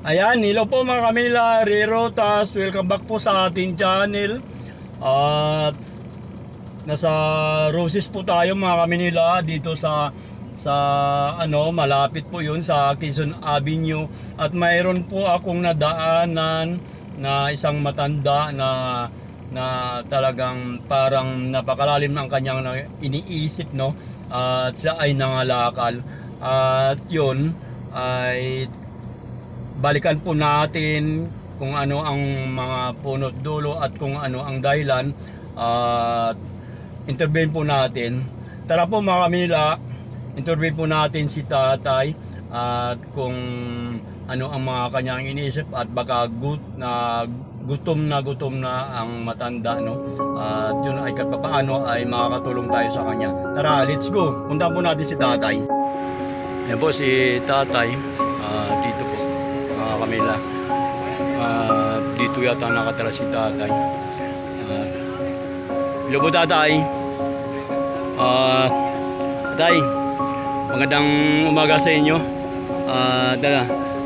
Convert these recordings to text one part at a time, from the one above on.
Ayan, hello po mga Kamila, Rirotas, welcome back po sa ating channel. At nasa Roses po tayo mga Kamila, dito sa malapit po yun sa Quezon Avenue. At mayroon po akong nadaanan na isang matanda na talagang parang napakalalim ng kanyang iniisip, no? At siya ay nangalakal. At yun ay balikan po natin kung ano ang mga punot dulo at kung ano ang dahilan at intervene po natin. Tara po mga Kamila, intervene po natin si tatay at kung ano ang mga kanyang iniisip at baka gutom na ang matanda, no? At yun ay kahit paano ay makakatulong tayo sa kanya. Tara, let's go. Puntahan po natin si tatay. Yan po si tatay, dito po mga Kamila. Dito yata nakatira si tatay. Hello po tatay. Tatay, magandang umaga sa inyo.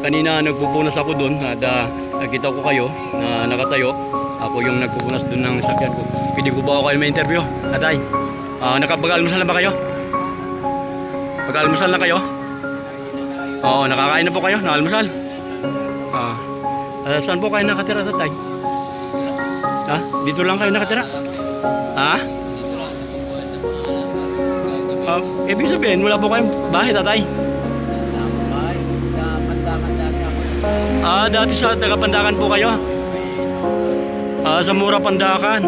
Kanina nagpupunas ako doon at nakita ko kayo na nakatayo. Ako yung nagpupunas doon ng sakyan ko. Pwede ko ba ako kayo may interview? Tatay, nakapag-almusal na ba kayo? Pag-almusal na kayo? Oo, nakakain na po kayo? Nakalmusal? Saan po kayo nakatira, tatay? Dito lang kayo nakatira? Ibig sabihin, wala po kayong bahay, tatay? Dati sa taga-Pandakan po kayo? Sa Mura Pandakan.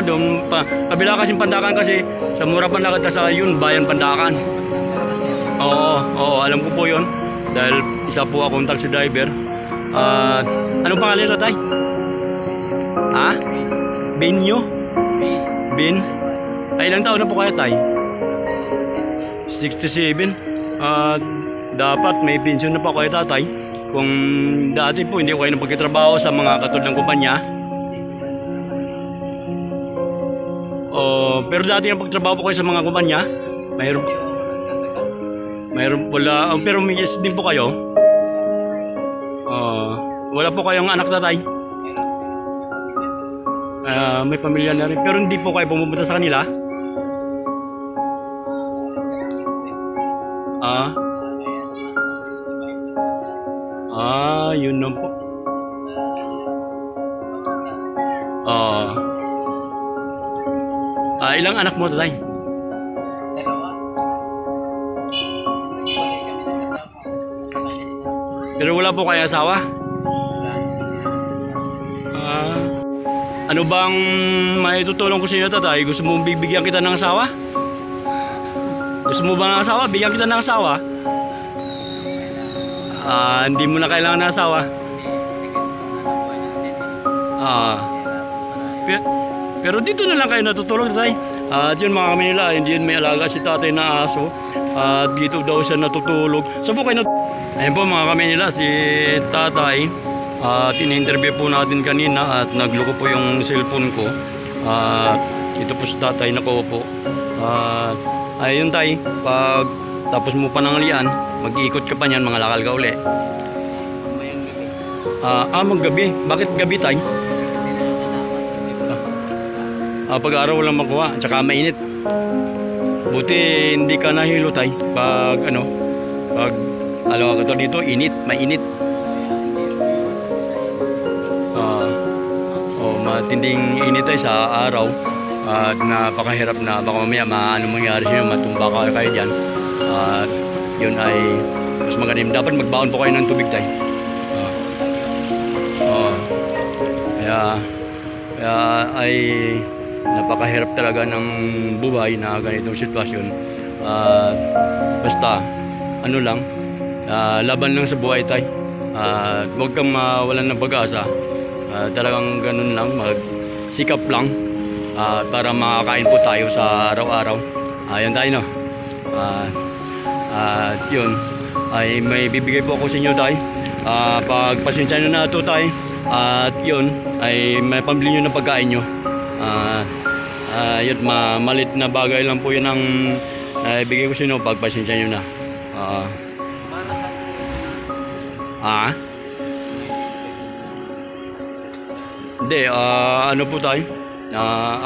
Doon pa. Kabila kasing Pandakan kasi sa Mura Pandakan sa yun, Bayan Pandakan. Oo, alam ko po yun. Dahil isa po akong taxi driver. Anong pangalan nito, tay? Benyo? Ben? Ay, ilang taon na po kayo, tay? 67. Dapat may pensyon na po kayo, tatay. Kung dati po hindi ko kayo napagkitrabaho sa mga katulad ng kumpanya. Pero dati yung pagtrabaho po kayo sa mga kumpanya, mayroon wala, pero may yes din po kayo. Wala po kayong anak, tatay? May pamilya na rin, pero hindi po kayo pumupunta sa kanila? Yun lang po. Ilang anak mo, tatay? Pero wala po kayo asawa? Ano bang maitutulong ko sa inyo, tatay? Gusto mo bibigyan kita ng asawa? Gusto mo ba ng asawa? Bigyan kita ng asawa? Hindi mo na kailangan ng asawa. Pero dito na lang kayo natutulog, tatay. At yun mga Kamila, hindi yun may alaga si tatay na aso. At dito daw siya natutulog. Saan po kayo Ayun po mga Kamila, si tatay. In-interview po natin kanina at nagloko po yung cellphone ko. Ito po si tatay na po. Ayun, tay, pag tapos mo pananghalian, mag-iikot ka pa niyan, mga lakal ka uli. Maggabi. Bakit gabi, tay? Pag-araw walang makuha, tsaka mainit. Buti hindi ka nahilo, tay. Pag ka dito, mainit. Matinding init ay sa araw. At napakahirap na baka mamaya mangyari sa'yo, matumba kayo dyan. At yun ay mas magaling. Dapat magbaon po kayo ng tubig, tay. Kaya ay napakahirap talaga ng buhay na ganitong sitwasyon. Basta laban lang sa buhay, tay. Huwag kang mawalan ng pag-asa. Talagang ganun lang, magsikap lang para makakain po tayo sa araw-araw. Yan tayo, no? Yun ay may bibigay po ako sa inyo, tay. Pagpasensya nyo na ito, tay. At yun ay may pambili nyo ng pagkain nyo. Yun, malit na bagay lang po yun ang ibigay ko sa inyo. Pagpasensya nyo na. Hindi, ano po tayo?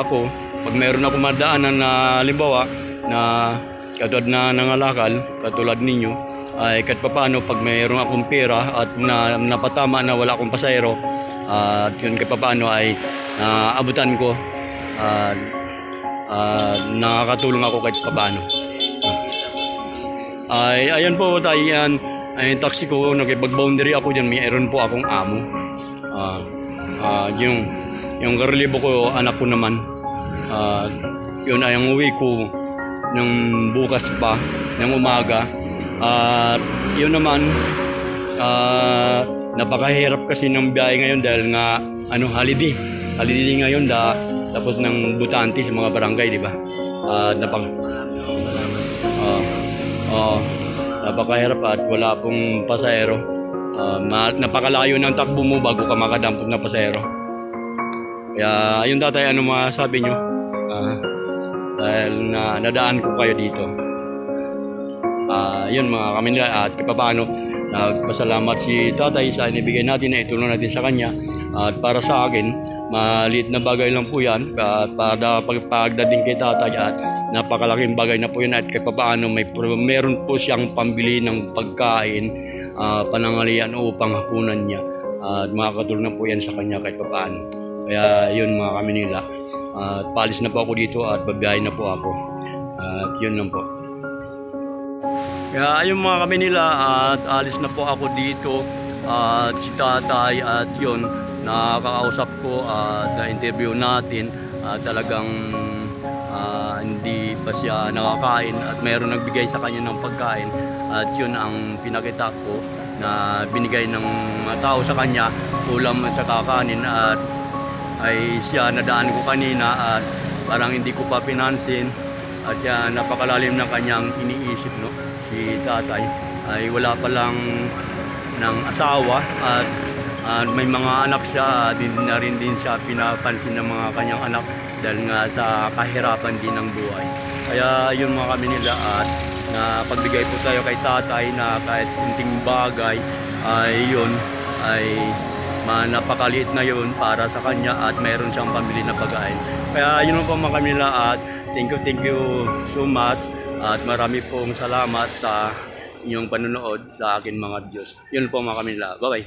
Ako, pag mayroon ako madaanan na halimbawa na katulad na nangalakal, katulad ninyo, ay kahit papaano pag mayroon akong pera at napatama na wala akong pasahero, at yun kahit papaano ay abutan ko at nakakatulong ako kahit papaano. Ay ayan po tayo yan, ay taxi ko, nakipag-boundary ako dyan, mayroon po akong amo. Yung karelibo ko, anak ko naman. Yun ay ang uwi ko ng bukas pa, ng umaga. Yun naman, napakahirap kasi ng biyahe ngayon dahil nga holiday ngayon tapos ng butante sa mga barangay, di ba? Napakahirap at wala pong pasahero. Napakalayo ng takbo mo bago ka makadampot na pasahero. Kaya ayun tatay, ano masabi nyo? Dahil nadaan ko kayo dito. Yun mga kami nila, at paano nagpasalamat si tatay sa inibigay natin na itulong natin sa kanya. At para sa akin, maliit na bagay lang po yan para pagdating kay tatay, at napakalaking bagay na po yan, at kahit paano meron po siyang pambili ng pagkain, panangalian upang hapunan niya, at makakatulong na po yan sa kanya kahit paano. Kaya yun mga kami nila, paalis na po ako dito at babiyahe na po ako, at yun lang po. Kaya ayun mga kami nila, at alis na po ako dito, at si tatay, at yun nakakausap ko at na-interview natin, talagang hindi pa siya nakakain at mayroon nagbigay sa kanya ng pagkain, at yun ang pinakita ko na binigay ng tao sa kanya, ulam at saka kanin, at ay siya nadaan ko kanina at parang hindi ko pa pinansin, at yan, napakalalim ng kanyang iniisip, no? Si tatay ay wala pa lang ng asawa, at may mga anak siya, din na rin din siya pinapansin ng mga kanyang anak dahil nga sa kahirapan din ng buhay. Kaya yun mga kami nila, at pagbigay po tayo kay tatay na kahit kunting bagay ay yun ay napakaliit na yun para sa kanya, at mayroon siyang pambili na pagkain. Kaya yun po mga kami nila, at thank you so much, at marami pong salamat sa inyong panonood sa akin mga videos. Yun po mga kami nila. Bye bye.